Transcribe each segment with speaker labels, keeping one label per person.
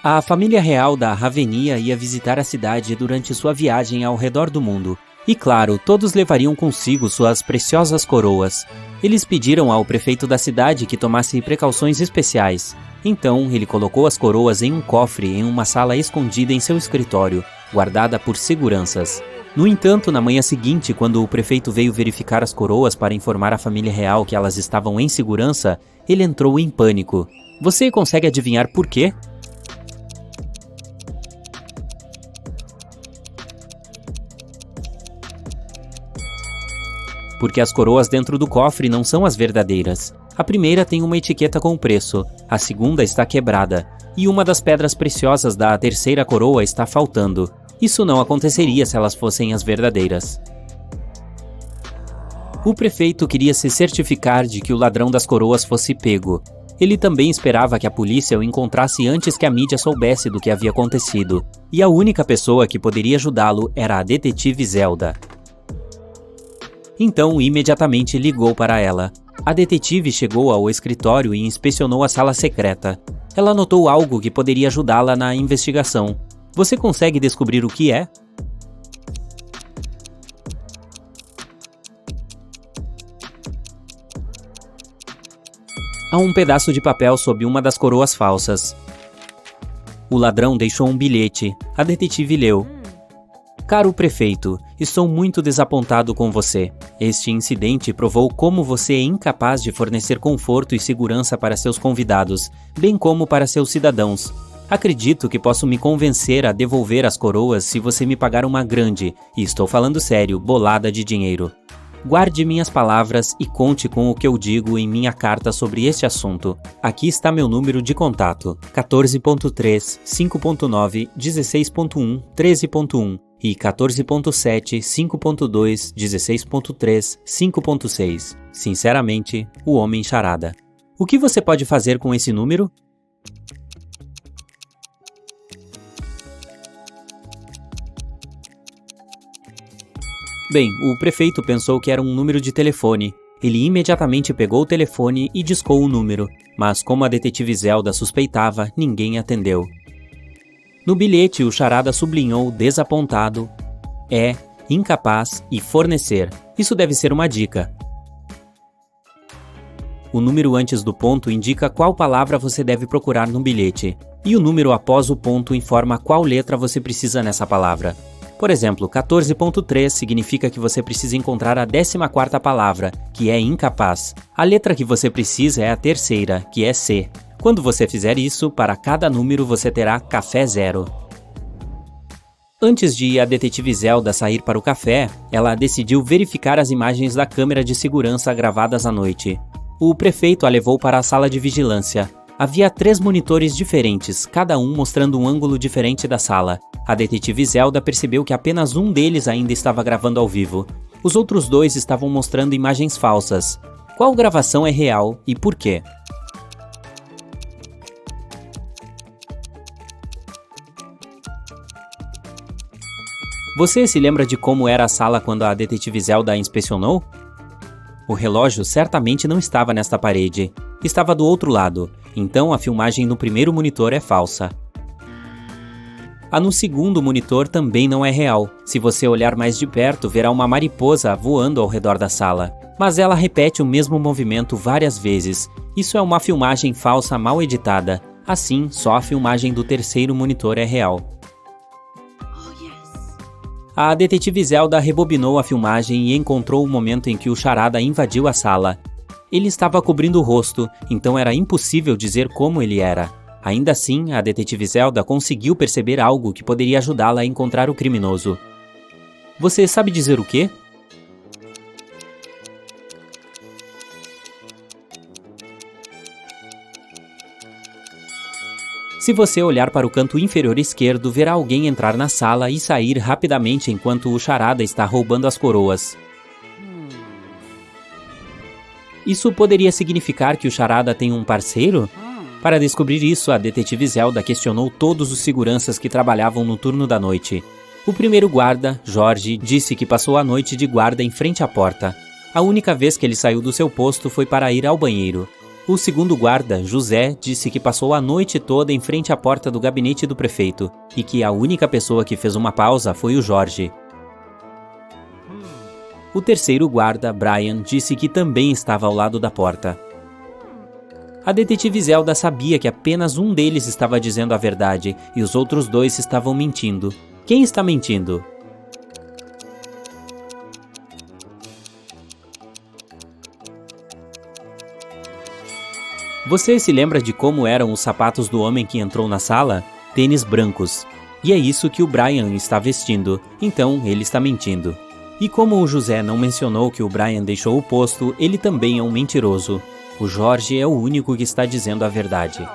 Speaker 1: A família real da Ravenia ia visitar a cidade durante sua viagem ao redor do mundo. E claro, todos levariam consigo suas preciosas coroas. Eles pediram ao prefeito da cidade que tomasse precauções especiais. Então, ele colocou as coroas em um cofre em uma sala escondida em seu escritório, guardada por seguranças. No entanto, na manhã seguinte, quando o prefeito veio verificar as coroas para informar a família real que elas estavam em segurança, ele entrou em pânico. Você consegue adivinhar por quê? Porque as coroas dentro do cofre não são as verdadeiras. A primeira tem uma etiqueta com o preço, a segunda está quebrada, e uma das pedras preciosas da terceira coroa está faltando. Isso não aconteceria se elas fossem as verdadeiras. O prefeito queria se certificar de que o ladrão das coroas fosse pego. Ele também esperava que a polícia o encontrasse antes que a mídia soubesse do que havia acontecido, e a única pessoa que poderia ajudá-lo era a detetive Zelda. Então, imediatamente ligou para ela. A detetive chegou ao escritório e inspecionou a sala secreta. Ela notou algo que poderia ajudá-la na investigação. Você consegue descobrir o que é? Há um pedaço de papel sob uma das coroas falsas. O ladrão deixou um bilhete. A detetive leu. Caro prefeito, estou muito desapontado com você. Este incidente provou como você é incapaz de fornecer conforto e segurança para seus convidados, bem como para seus cidadãos. Acredito que posso me convencer a devolver as coroas se você me pagar uma grande, e estou falando sério, bolada de dinheiro. Guarde minhas palavras e conte com o que eu digo em minha carta sobre este assunto. Aqui está meu número de contato: 14.3, 5.9, 16.1, 13.1 e 14.7, 5.2, 16.3, 5.6. Sinceramente, o Homem Charada. O que você pode fazer com esse número? Bem, o prefeito pensou que era um número de telefone. Ele imediatamente pegou o telefone e discou o número, mas como a detetive Zelda suspeitava, ninguém atendeu. No bilhete, o charada sublinhou desapontado, incapaz e fornecer. Isso deve ser uma dica. O número antes do ponto indica qual palavra você deve procurar no bilhete, e o número após o ponto informa qual letra você precisa nessa palavra. Por exemplo, 14.3 significa que você precisa encontrar a 14ª palavra, que é incapaz. A letra que você precisa é a terceira, que é C. Quando você fizer isso, para cada número você terá café 0. Antes de a detetive Zelda sair para o café, ela decidiu verificar as imagens da câmera de segurança gravadas à noite. O prefeito a levou para a sala de vigilância. Havia 3 monitores diferentes, cada um mostrando um ângulo diferente da sala. A detetive Zelda percebeu que apenas um deles ainda estava gravando ao vivo. Os outros 2 estavam mostrando imagens falsas. Qual gravação é real e por quê? Você se lembra de como era a sala quando a detetive Zelda a inspecionou? O relógio certamente não estava nesta parede. Estava do outro lado, então a filmagem no primeiro monitor é falsa. A no segundo monitor também não é real. Se você olhar mais de perto, verá uma mariposa voando ao redor da sala. Mas ela repete o mesmo movimento várias vezes. Isso é uma filmagem falsa mal editada. Assim, só a filmagem do terceiro monitor é real. A detetive Zelda rebobinou a filmagem e encontrou o momento em que o charada invadiu a sala. Ele estava cobrindo o rosto, então era impossível dizer como ele era. Ainda assim, a detetive Zelda conseguiu perceber algo que poderia ajudá-la a encontrar o criminoso. Você sabe dizer o quê? Se você olhar para o canto inferior esquerdo, verá alguém entrar na sala e sair rapidamente enquanto o charada está roubando as coroas. Isso poderia significar que o charada tem um parceiro? Para descobrir isso, a detetive Zelda questionou todos os seguranças que trabalhavam no turno da noite. O primeiro guarda, Jorge, disse que passou a noite de guarda em frente à porta. A única vez que ele saiu do seu posto foi para ir ao banheiro. O segundo guarda, José, disse que passou a noite toda em frente à porta do gabinete do prefeito e que a única pessoa que fez uma pausa foi o Jorge. O terceiro guarda, Brian, disse que também estava ao lado da porta. A detetive Zelda sabia que apenas um deles estava dizendo a verdade e os outros dois estavam mentindo. Quem está mentindo? Você se lembra de como eram os sapatos do homem que entrou na sala? Tênis brancos. E é isso que o Brian está vestindo, então ele está mentindo. E como o José não mencionou que o Brian deixou o posto, ele também é um mentiroso. O Jorge é o único que está dizendo a verdade.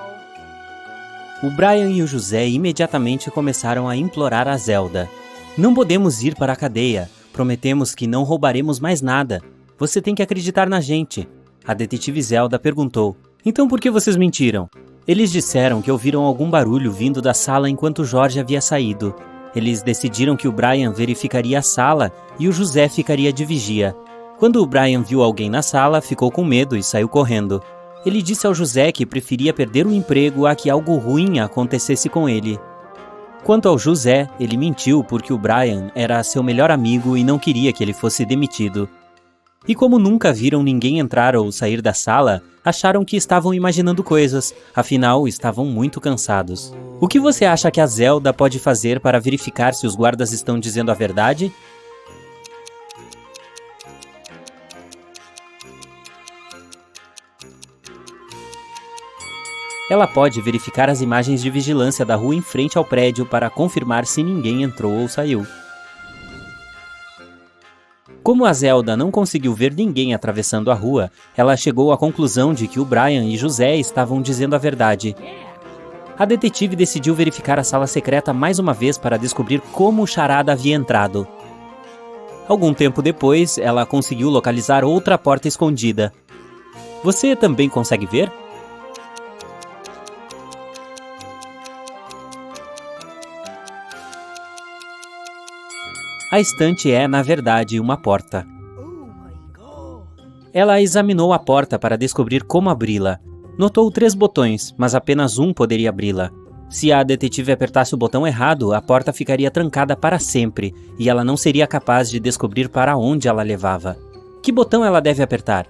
Speaker 1: O Brian e o José imediatamente começaram a implorar a Zelda. Não podemos ir para a cadeia. Prometemos que não roubaremos mais nada. Você tem que acreditar na gente. A detetive Zelda perguntou. Então por que vocês mentiram? Eles disseram que ouviram algum barulho vindo da sala enquanto Jorge havia saído. Eles decidiram que o Brian verificaria a sala e o José ficaria de vigia. Quando o Brian viu alguém na sala, ficou com medo e saiu correndo. Ele disse ao José que preferia perder o emprego a que algo ruim acontecesse com ele. Quanto ao José, ele mentiu porque o Brian era seu melhor amigo e não queria que ele fosse demitido. E como nunca viram ninguém entrar ou sair da sala, acharam que estavam imaginando coisas, afinal estavam muito cansados. O que você acha que a Zelda pode fazer para verificar se os guardas estão dizendo a verdade? Ela pode verificar as imagens de vigilância da rua em frente ao prédio para confirmar se ninguém entrou ou saiu. Como a Zelda não conseguiu ver ninguém atravessando a rua, ela chegou à conclusão de que o Brian e José estavam dizendo a verdade. A detetive decidiu verificar a sala secreta mais uma vez para descobrir como o Charada havia entrado. Algum tempo depois, ela conseguiu localizar outra porta escondida. Você também consegue ver? A estante é, na verdade, uma porta. Ela examinou a porta para descobrir como abri-la. Notou 3 botões, mas apenas um poderia abri-la. Se a detetive apertasse o botão errado, a porta ficaria trancada para sempre, e ela não seria capaz de descobrir para onde ela levava. Que botão ela deve apertar?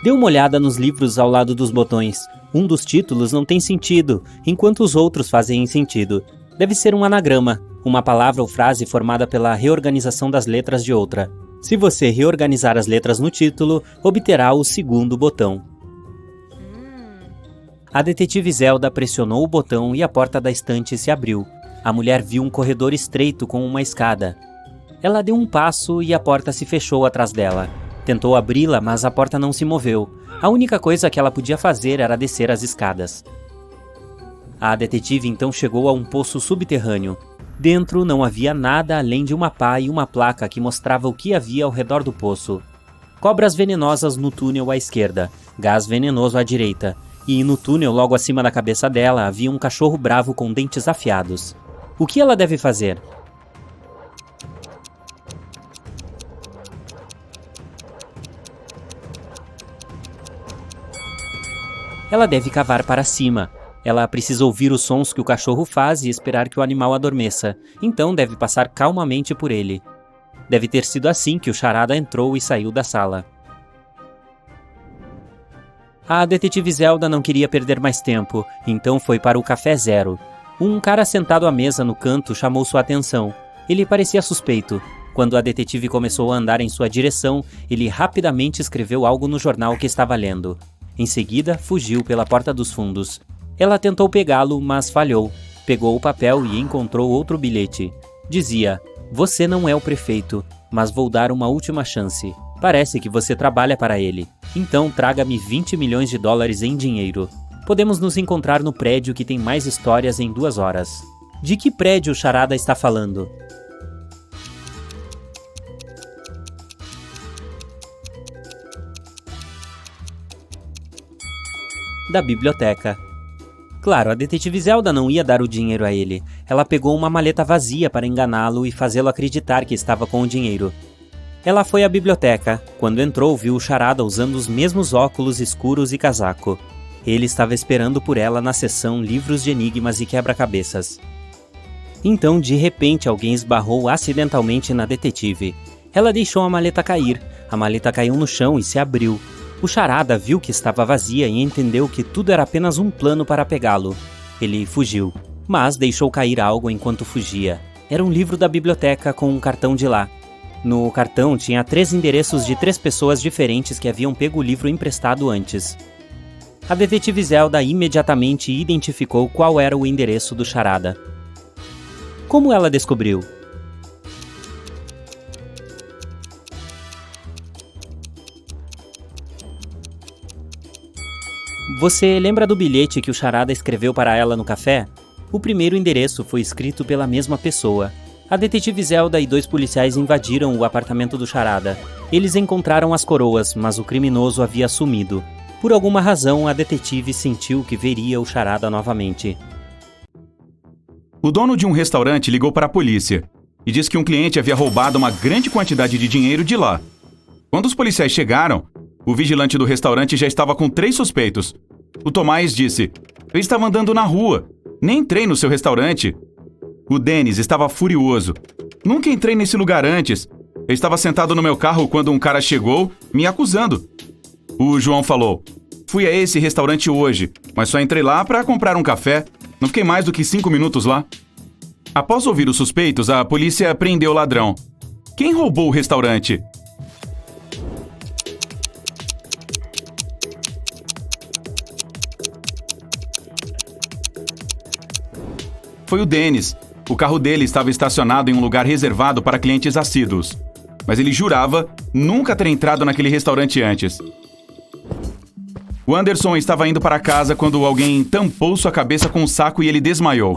Speaker 1: Dê uma olhada nos livros ao lado dos botões. Um dos títulos não tem sentido, enquanto os outros fazem sentido. Deve ser um anagrama, uma palavra ou frase formada pela reorganização das letras de outra. Se você reorganizar as letras no título, obterá o segundo botão. A detetive Zelda pressionou o botão e a porta da estante se abriu. A mulher viu um corredor estreito com uma escada. Ela deu um passo e a porta se fechou atrás dela. Tentou abri-la, mas a porta não se moveu. A única coisa que ela podia fazer era descer as escadas. A detetive então chegou a um poço subterrâneo. Dentro não havia nada além de uma pá e uma placa que mostrava o que havia ao redor do poço. Cobras venenosas no túnel à esquerda, gás venenoso à direita, e no túnel logo acima da cabeça dela havia um cachorro bravo com dentes afiados. O que ela deve fazer? Ela deve cavar para cima. Ela precisa ouvir os sons que o cachorro faz e esperar que o animal adormeça. Então deve passar calmamente por ele. Deve ter sido assim que o Charada entrou e saiu da sala. A detetive Zelda não queria perder mais tempo, então foi para o Café Zero. Um cara sentado à mesa no canto chamou sua atenção. Ele parecia suspeito. Quando a detetive começou a andar em sua direção, ele rapidamente escreveu algo no jornal que estava lendo. Em seguida, fugiu pela porta dos fundos. Ela tentou pegá-lo, mas falhou. Pegou o papel e encontrou outro bilhete. Dizia: "Você não é o prefeito, mas vou dar uma última chance. Parece que você trabalha para ele. Então traga-me 20 milhões de dólares em dinheiro. Podemos nos encontrar no prédio que tem mais histórias em 2 horas." De que prédio o Charada está falando? Da biblioteca. Claro, a detetive Zelda não ia dar o dinheiro a ele. ela pegou uma maleta vazia para enganá-lo e fazê-lo acreditar que estava com o dinheiro. Ela foi à biblioteca. Quando entrou, viu o Charada usando os mesmos óculos escuros e casaco. Ele estava esperando por ela na seção Livros de Enigmas e Quebra-Cabeças. Então, de repente, alguém esbarrou acidentalmente na detetive. Ela deixou a maleta cair. A maleta caiu no chão e se abriu. O Charada viu que estava vazia e entendeu que tudo era apenas um plano para pegá-lo. Ele fugiu, mas deixou cair algo enquanto fugia. Era um livro da biblioteca com um cartão de lá. No cartão tinha 3 endereços de 3 pessoas diferentes que haviam pego o livro emprestado antes. A detetive Zelda imediatamente identificou qual era o endereço do Charada. Como ela descobriu? Você lembra do bilhete que o Charada escreveu para ela no café? O primeiro endereço foi escrito pela mesma pessoa. A detetive Zelda e 2 policiais invadiram o apartamento do Charada. Eles encontraram as coroas, mas o criminoso havia sumido. Por alguma razão, a detetive sentiu que veria o Charada novamente.
Speaker 2: O dono de um restaurante ligou para a polícia e disse que um cliente havia roubado uma grande quantidade de dinheiro de lá. Quando os policiais chegaram, o vigilante do restaurante já estava com 3 suspeitos. O Tomás disse: "Eu estava andando na rua, nem entrei no seu restaurante." O Denis estava furioso. "Nunca entrei nesse lugar antes. Eu estava sentado no meu carro quando um cara chegou me acusando." O João falou: "Fui a esse restaurante hoje, mas só entrei lá para comprar um café. Não fiquei mais do que 5 minutos lá." Após ouvir os suspeitos, a polícia prendeu o ladrão. Quem roubou o restaurante? Foi o Denis. O carro dele estava estacionado em um lugar reservado para clientes assíduos. Mas ele jurava nunca ter entrado naquele restaurante antes. O Anderson estava indo para casa quando alguém tampou sua cabeça com um saco e ele desmaiou.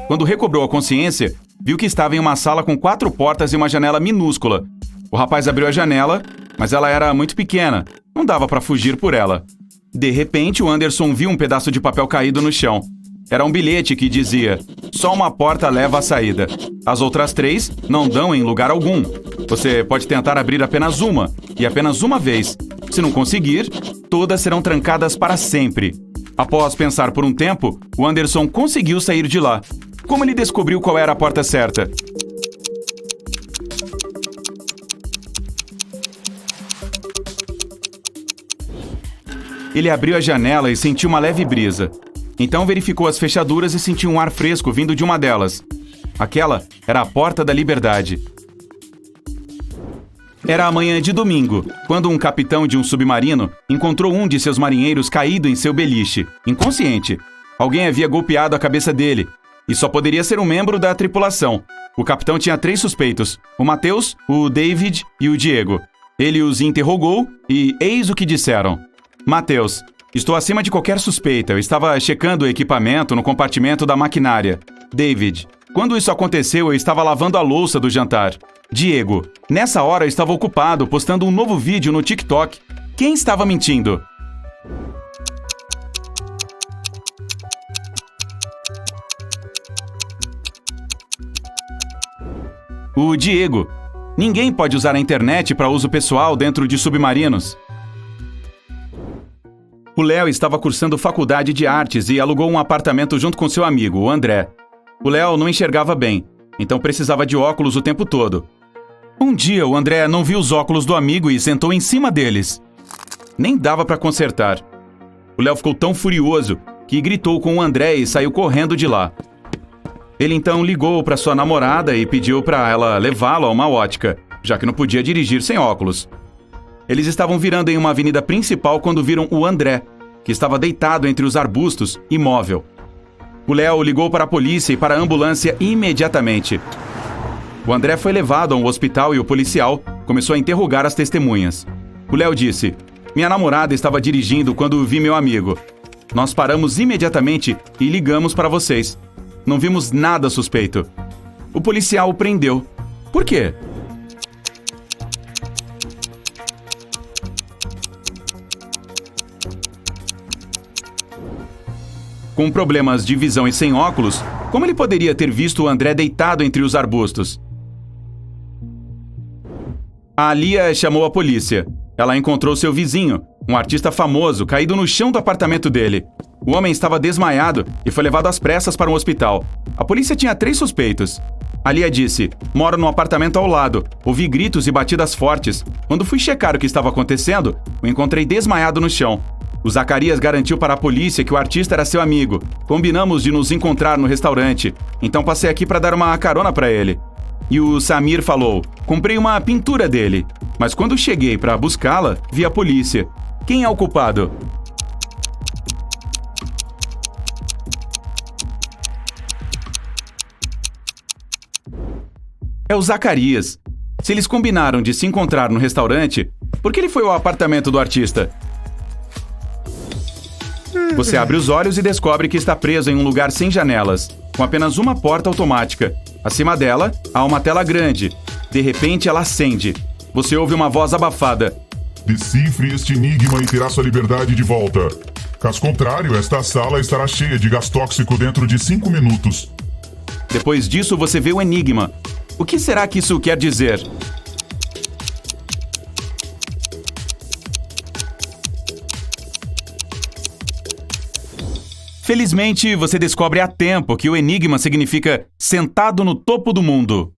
Speaker 2: Quando recobrou a consciência, viu que estava em uma sala com 4 portas e uma janela minúscula. O rapaz abriu a janela, mas ela era muito pequena. Não dava para fugir por ela. De repente, o Anderson viu um pedaço de papel caído no chão. Era um bilhete que dizia: "Só uma porta leva à saída. As outras 3 não dão em lugar algum. Você pode tentar abrir apenas uma, e apenas uma vez. Se não conseguir, todas serão trancadas para sempre." Após pensar por um tempo, o Anderson conseguiu sair de lá. Como ele descobriu qual era a porta certa? Ele abriu a janela e sentiu uma leve brisa. Então verificou as fechaduras e sentiu um ar fresco vindo de uma delas. Aquela era a Porta da Liberdade. Era a manhã de domingo, quando um capitão de um submarino encontrou um de seus marinheiros caído em seu beliche, inconsciente. Alguém havia golpeado a cabeça dele, e só poderia ser um membro da tripulação. O capitão tinha 3 suspeitos, o Matheus, o David e o Diego. Ele os interrogou e eis o que disseram. Matheus: "Estou acima de qualquer suspeita. Eu estava checando o equipamento no compartimento da maquinária." David: "Quando isso aconteceu, eu estava lavando a louça do jantar." Diego: "Nessa hora eu estava ocupado postando um novo vídeo no TikTok." Quem estava mentindo? O Diego. Ninguém pode usar a internet para uso pessoal dentro de submarinos. O Léo estava cursando faculdade de artes e alugou um apartamento junto com seu amigo, o André. O Léo não enxergava bem, então precisava de óculos o tempo todo. Um dia, o André não viu os óculos do amigo e sentou em cima deles. Nem dava para consertar. O Léo ficou tão furioso que gritou com o André e saiu correndo de lá. Ele então ligou para sua namorada e pediu para ela levá-lo a uma ótica, já que não podia dirigir sem óculos. Eles estavam virando em uma avenida principal quando viram o André, que estava deitado entre os arbustos, imóvel. O Léo ligou para a polícia e para a ambulância imediatamente. O André foi levado a um hospital e o policial começou a interrogar as testemunhas. O Léo disse: "Minha namorada estava dirigindo quando vi meu amigo. Nós paramos imediatamente e ligamos para vocês. Não vimos nada suspeito." O policial o prendeu. Por quê? Com problemas de visão e sem óculos, Como ele poderia ter visto o André deitado entre os arbustos? A Lia chamou a polícia. Ela encontrou seu vizinho, um artista famoso, caído no chão do apartamento dele. O homem estava desmaiado e foi levado às pressas para um hospital. A polícia tinha 3 suspeitos. A Lia disse: moro no apartamento ao lado. Ouvi gritos e batidas fortes. Quando fui checar o que estava acontecendo, o encontrei desmaiado no chão. O Zacarias garantiu para a polícia que o artista era seu amigo. Combinamos de nos encontrar no restaurante. Então passei aqui para dar uma carona para ele. E o Samir falou: comprei uma pintura dele. Mas quando cheguei para buscá-la, vi a polícia. Quem é o culpado? É o Zacarias. Se eles combinaram de se encontrar no restaurante, por que ele foi ao apartamento do artista? Você abre os olhos e descobre que está preso em um lugar sem janelas, com apenas uma porta automática. Acima dela, há uma tela grande. De repente, ela acende. Você ouve uma voz abafada.
Speaker 3: Decifre este enigma e terá sua liberdade de volta. Caso contrário, esta sala estará cheia de gás tóxico dentro de 5 minutos.
Speaker 2: Depois disso, você vê o enigma. O que será que isso quer dizer? Felizmente, você descobre a tempo que o enigma significa sentado no topo do mundo.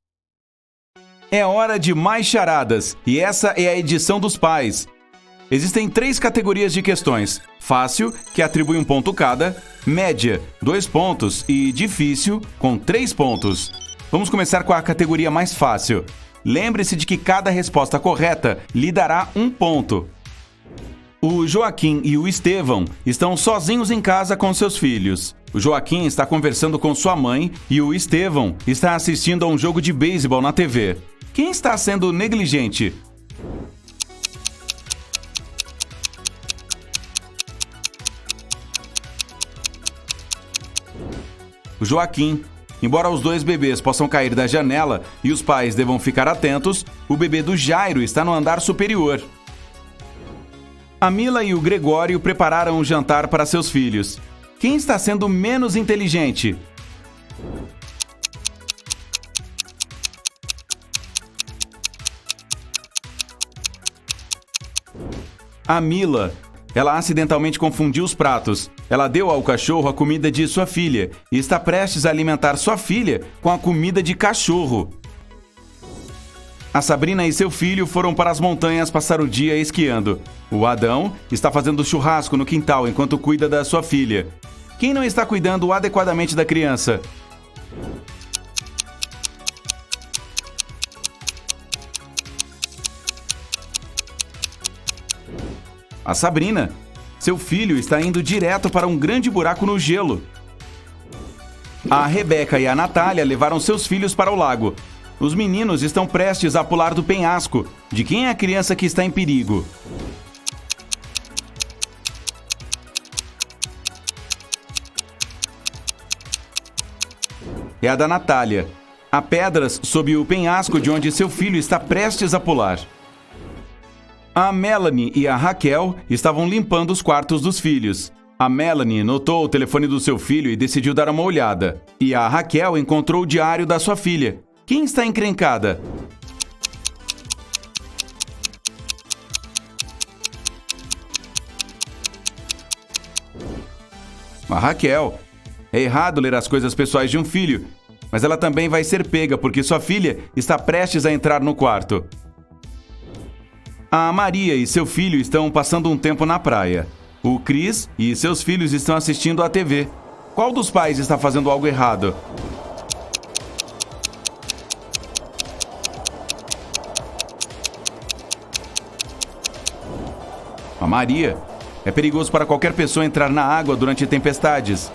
Speaker 2: É hora de mais charadas, e essa é a edição dos pais. Existem 3 categorias de questões: fácil, que atribui 1 ponto cada, média, 2 pontos, e difícil, com 3 pontos. Vamos começar com a categoria mais fácil. Lembre-se de que cada resposta correta lhe dará 1 ponto. O Joaquim e o Estevão estão sozinhos em casa com seus filhos. O Joaquim está conversando com sua mãe e o Estevão está assistindo a um jogo de beisebol na TV. Quem está sendo negligente? O Joaquim. Embora os 2 bebês possam cair da janela e os pais devam ficar atentos, o bebê do Jairo está no andar superior. A Mila e o Gregório prepararam um jantar para seus filhos. Quem está sendo menos inteligente? A Mila. Ela acidentalmente confundiu os pratos. Ela deu ao cachorro a comida de sua filha e está prestes a alimentar sua filha com a comida de cachorro. A Sabrina e seu filho foram para as montanhas passar o dia esquiando. O Adão está fazendo churrasco no quintal enquanto cuida da sua filha. Quem não está cuidando adequadamente da criança? A Sabrina. Seu filho está indo direto para um grande buraco no gelo. A Rebeca e a Natália levaram seus filhos para o lago. Os meninos estão prestes a pular do penhasco. De quem é a criança que está em perigo? É a da Natália. Há pedras sob o penhasco de onde seu filho está prestes a pular. A Melanie e a Raquel estavam limpando os quartos dos filhos. A Melanie notou o telefone do seu filho e decidiu dar uma olhada. E a Raquel encontrou o diário da sua filha. Quem está encrencada? A Raquel. É errado ler as coisas pessoais de um filho, mas ela também vai ser pega porque sua filha está prestes a entrar no quarto. A Maria e seu filho estão passando um tempo na praia. O Cris e seus filhos estão assistindo à TV. Qual dos pais está fazendo algo errado? A Maria. É perigoso para qualquer pessoa entrar na água durante tempestades.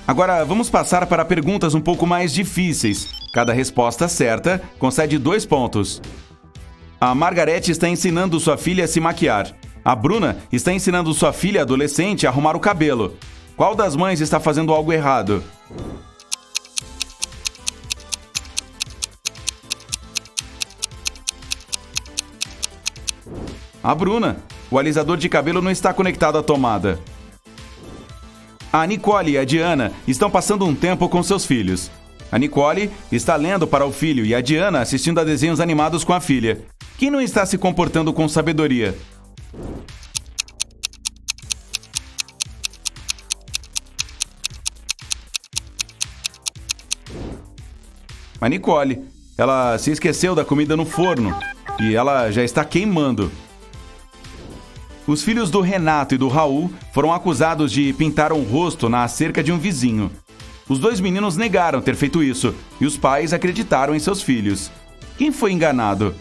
Speaker 2: Agora, vamos passar para perguntas um pouco mais difíceis. Cada resposta certa concede 2 pontos. A Margarete está ensinando sua filha a se maquiar. A Bruna está ensinando sua filha adolescente a arrumar o cabelo. Qual das mães está fazendo algo errado? A Bruna. O alisador de cabelo não está conectado à tomada. A Nicole e a Diana estão passando um tempo com seus filhos. A Nicole está lendo para o filho e a Diana assistindo a desenhos animados com a filha. Quem não está se comportando com sabedoria? A Nicole. Ela se esqueceu da comida no forno e ela já está queimando. Os filhos do Renato e do Raul foram acusados de pintar um rosto na cerca de um vizinho. Os dois meninos negaram ter feito isso e os pais acreditaram em seus filhos. Quem foi enganado?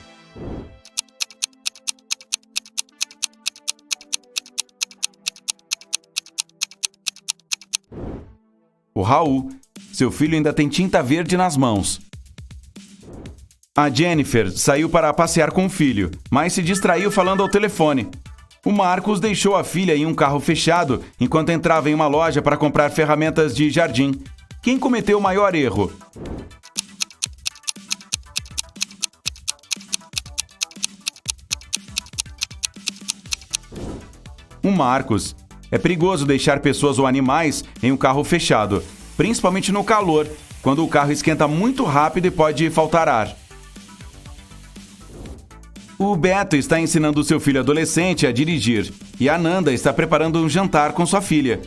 Speaker 2: O Raul. Seu filho ainda tem tinta verde nas mãos. A Jennifer saiu para passear com o filho, mas se distraiu falando ao telefone. O Marcos deixou a filha em um carro fechado enquanto entrava em uma loja para comprar ferramentas de jardim. Quem cometeu o maior erro? O Marcos. É perigoso deixar pessoas ou animais em um carro fechado, principalmente no calor, quando o carro esquenta muito rápido e pode faltar ar. O Beto está ensinando seu filho adolescente a dirigir e a Nanda está preparando um jantar com sua filha.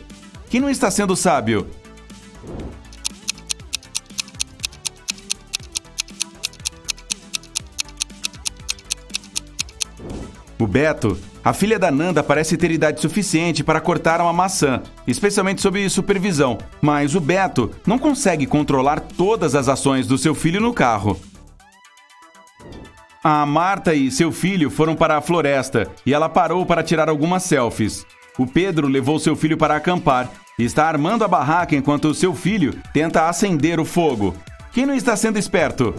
Speaker 2: Quem não está sendo sábio? O Beto. A filha da Nanda parece ter idade suficiente para cortar uma maçã, especialmente sob supervisão, mas o Beto não consegue controlar todas as ações do seu filho no carro. A Marta e seu filho foram para a floresta e ela parou para tirar algumas selfies. O Pedro levou seu filho para acampar e está armando a barraca enquanto seu filho tenta acender o fogo. Quem não está sendo esperto?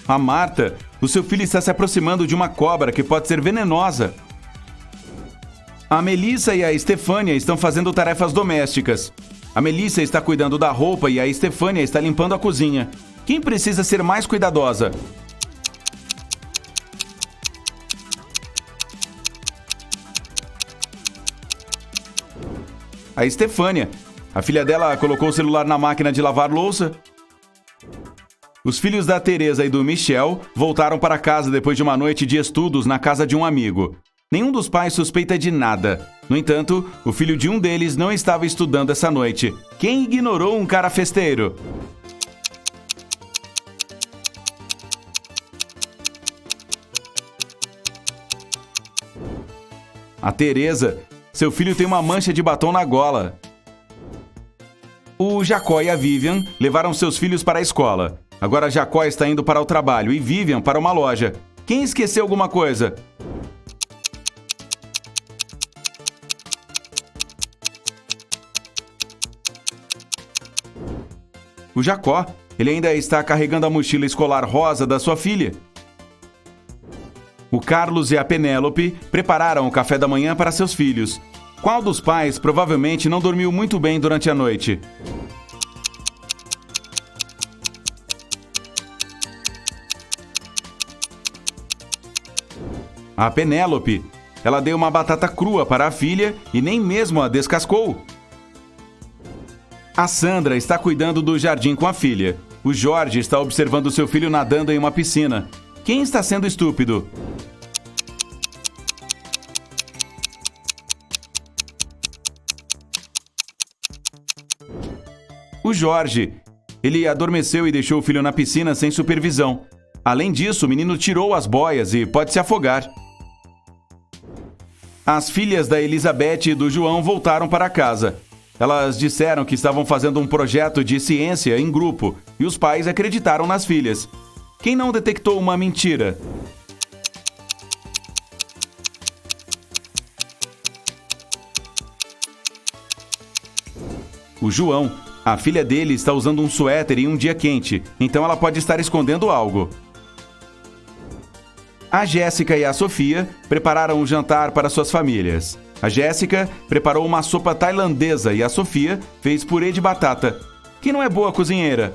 Speaker 2: A Marta. O seu filho está se aproximando de uma cobra que pode ser venenosa. A Melissa e a Estefânia estão fazendo tarefas domésticas. A Melissa está cuidando da roupa e a Estefânia está limpando a cozinha. Quem precisa ser mais cuidadosa? A Estefânia. A filha dela colocou o celular na máquina de lavar louça. Os filhos da Teresa e do Michel voltaram para casa depois de uma noite de estudos na casa de um amigo. Nenhum dos pais suspeita de nada. No entanto, o filho de um deles não estava estudando essa noite. Quem ignorou um cara festeiro? A Teresa. Seu filho tem uma mancha de batom na gola. O Jacó e a Vivian levaram seus filhos para a escola. Agora Jacó está indo para o trabalho e Vivian para uma loja. Quem esqueceu alguma coisa? O Jacó. Ele ainda está carregando a mochila escolar rosa da sua filha. O Carlos e a Penélope prepararam o café da manhã para seus filhos. Qual dos pais provavelmente não dormiu muito bem durante a noite? A Penélope. Ela deu uma batata crua para a filha e nem mesmo a descascou. A Sandra está cuidando do jardim com a filha. O Jorge está observando seu filho nadando em uma piscina. Quem está sendo estúpido? O Jorge. Ele adormeceu e deixou o filho na piscina sem supervisão. Além disso, o menino tirou as boias e pode se afogar. As filhas da Elizabeth e do João voltaram para casa. Elas disseram que estavam fazendo um projeto de ciência em grupo e os pais acreditaram nas filhas. Quem não detectou uma mentira? O João. A filha dele está usando um suéter em um dia quente, então ela pode estar escondendo algo. A Jéssica e a Sofia prepararam um jantar para suas famílias. A Jéssica preparou uma sopa tailandesa e a Sofia fez purê de batata. Quem não é boa cozinheira?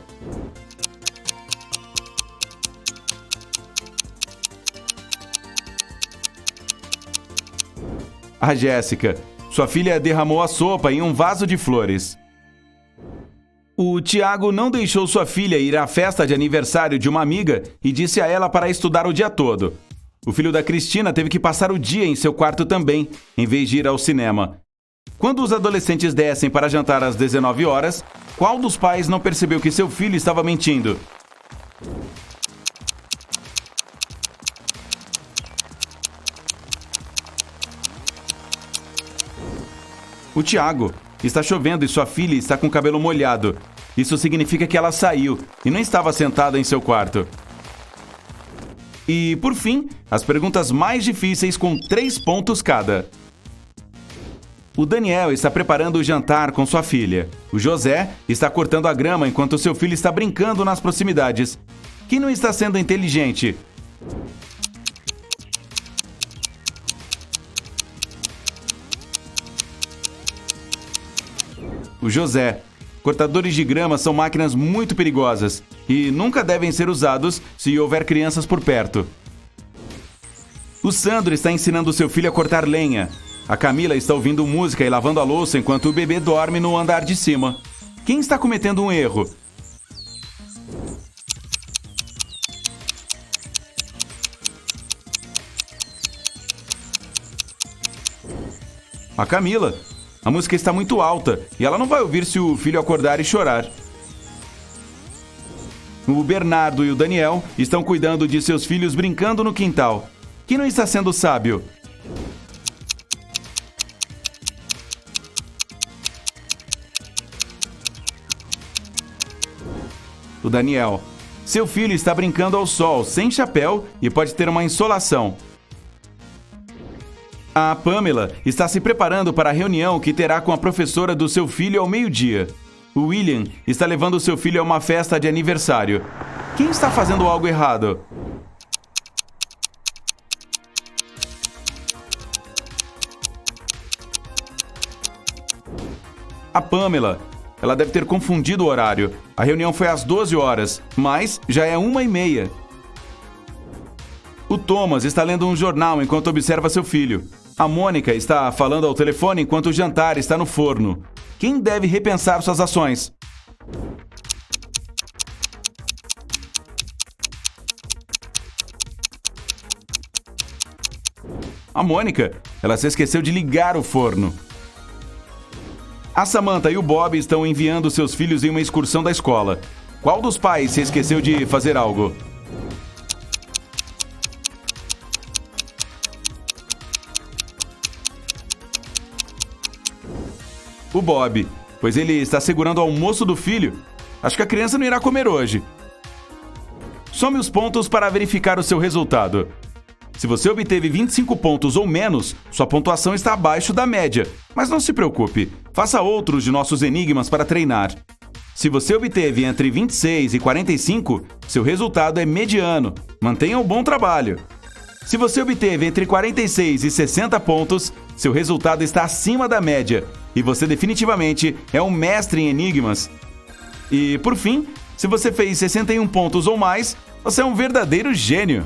Speaker 2: A Jéssica. Sua filha derramou a sopa em um vaso de flores. O Tiago não deixou sua filha ir à festa de aniversário de uma amiga e disse a ela para estudar o dia todo. O filho da Cristina teve que passar o dia em seu quarto também, em vez de ir ao cinema. Quando os adolescentes descem para jantar às 19 horas, qual dos pais não percebeu que seu filho estava mentindo? O Tiago. Está chovendo e sua filha está com o cabelo molhado. Isso significa que ela saiu e não estava sentada em seu quarto. E, por fim, as perguntas mais difíceis com 3 pontos cada. O Daniel está preparando o jantar com sua filha. O José está cortando a grama enquanto seu filho está brincando nas proximidades. Quem não está sendo inteligente? O José. Cortadores de grama são máquinas muito perigosas e nunca devem ser usados se houver crianças por perto. O Sandro está ensinando seu filho a cortar lenha. A Camila está ouvindo música e lavando a louça enquanto o bebê dorme no andar de cima. Quem está cometendo um erro? A Camila. A música está muito alta e ela não vai ouvir se o filho acordar e chorar. O Bernardo e o Daniel estão cuidando de seus filhos brincando no quintal. Quem não está sendo sábio? O Daniel. Seu filho está brincando ao sol, sem chapéu e pode ter uma insolação. A Pamela está se preparando para a reunião que terá com a professora do seu filho ao meio-dia. O William está levando seu filho a uma festa de aniversário. Quem está fazendo algo errado? A Pamela. Ela deve ter confundido o horário. A reunião foi às 12 horas, mas já é 1h30. O Thomas está lendo um jornal enquanto observa seu filho. A Mônica está falando ao telefone enquanto o jantar está no forno. Quem deve repensar suas ações? A Mônica. Ela se esqueceu de ligar o forno. A Samantha e o Bob estão enviando seus filhos em uma excursão da escola. Qual dos pais se esqueceu de fazer algo? O Bob, pois ele está segurando o almoço do filho. Acho que a criança não irá comer hoje. Some os pontos para verificar o seu resultado. Se você obteve 25 pontos ou menos, sua pontuação está abaixo da média. Mas não se preocupe, faça outros de nossos enigmas para treinar. Se você obteve entre 26 e 45, seu resultado é mediano. Mantenha um bom trabalho. Se você obteve entre 46 e 60 pontos, seu resultado está acima da média. E você definitivamente é um mestre em enigmas. E, por fim, se você fez 61 pontos ou mais, você é um verdadeiro gênio.